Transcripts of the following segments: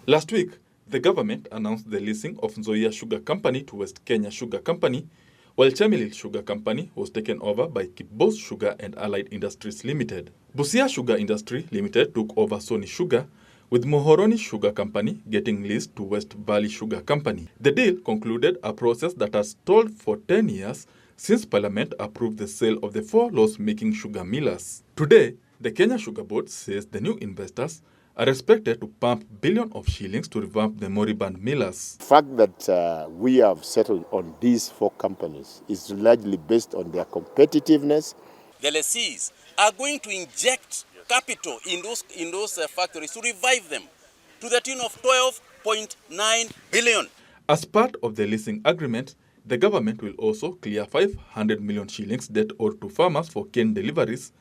Last week, the government announced the leasing of Nzoia Sugar Company to West Kenya Sugar Company, while Chemelil Sugar Company was taken over by Kibos Sugar and Allied Industries Limited. Busia Sugar Industry Limited took over Sony Sugar, with Mohoroni Sugar Company getting leased to West Valley Sugar Company. The deal concluded a process that has stalled for 10 years since Parliament approved the sale of the 4 loss-making sugar millers. Today, the Kenya Sugar Board says the new investors are expected to pump billions of shillings to revamp the moribund millers. The fact that we have settled on these 4 companies is largely based on their competitiveness. The lessees are going to inject capital in those factories to revive them to the tune of 12.9 billion. As part of the leasing agreement, the government will also clear 500 million shillings debt owed to farmers for cane deliveries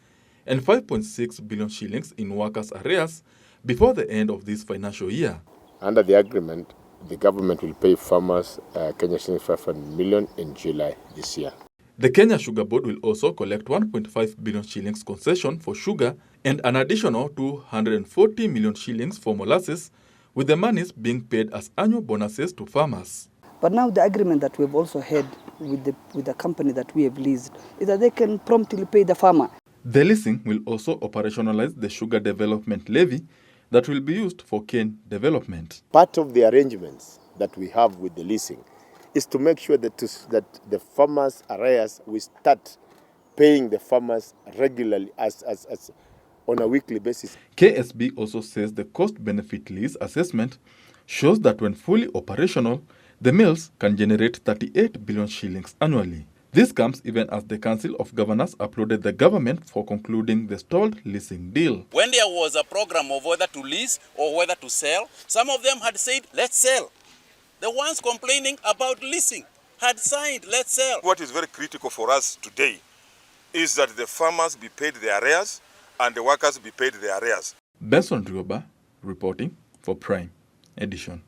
and 5.6 billion shillings in workers' arrears before the end of this financial year. Under the agreement, the government will pay farmers Kenya shillings 500 million in July this year. The Kenya Sugar Board will also collect 1.5 billion shillings concession for sugar and an additional 240 million shillings for molasses, with the monies being paid as annual bonuses to farmers. But now the agreement that we've also had with the company that we have leased is that they can promptly pay the farmer. The leasing will also operationalize the sugar development levy that will be used for cane development. Part of the arrangements that we have with the leasing is to make sure that the farmers' arrears, we start paying the farmers regularly as on a weekly basis. KSB also says the cost-benefit lease assessment shows that when fully operational, the mills can generate 38 billion shillings annually. This comes even as the Council of Governors applauded the government for concluding the stalled leasing deal. When there was a program of whether to lease or whether to sell, some of them had said, let's sell. The ones complaining about leasing had signed, let's sell. What is very critical for us today is that the farmers be paid their arrears and the workers be paid their arrears. Benson Rioba reporting for Prime Edition.